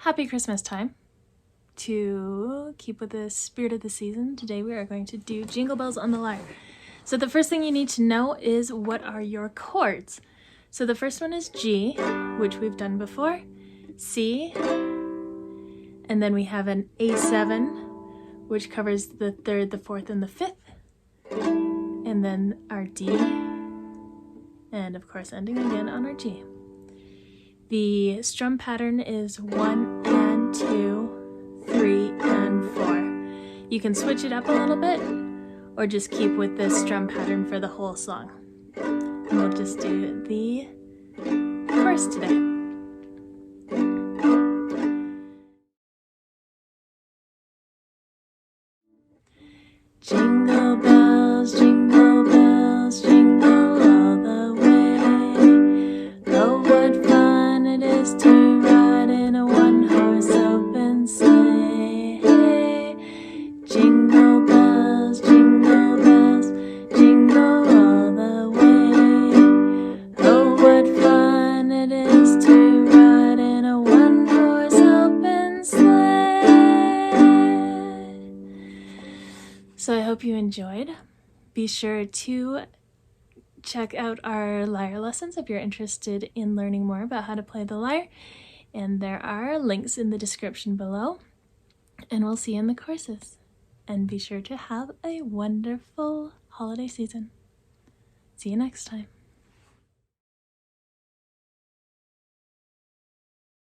Happy Christmas time. To keep with the spirit of the season, today we are going to do Jingle Bells on the Lyre. So the first thing you need to know is what are your chords. So the first one is G, which we've done before, C, and then we have an A7, which covers the third, the fourth, and the fifth, and then our D, and of course ending again on our G. The strum pattern is 1 and 2, 3 and 4. You can switch it up a little bit or just keep with this strum pattern for the whole song. And we'll just do the chorus today. Jingle bells, jingle bells, jingle all the way. Oh, what fun it is to ride in a one-horse open sleigh. Jingle bells, jingle all the way. Oh, what fun it is to ride in a one-horse open sleigh. So I hope you enjoyed. Be sure to check out our lyre lessons if you're interested in learning more about how to play the lyre. And there are links in the description below. And we'll see you in the courses. And be sure to have a wonderful holiday season. See you next time.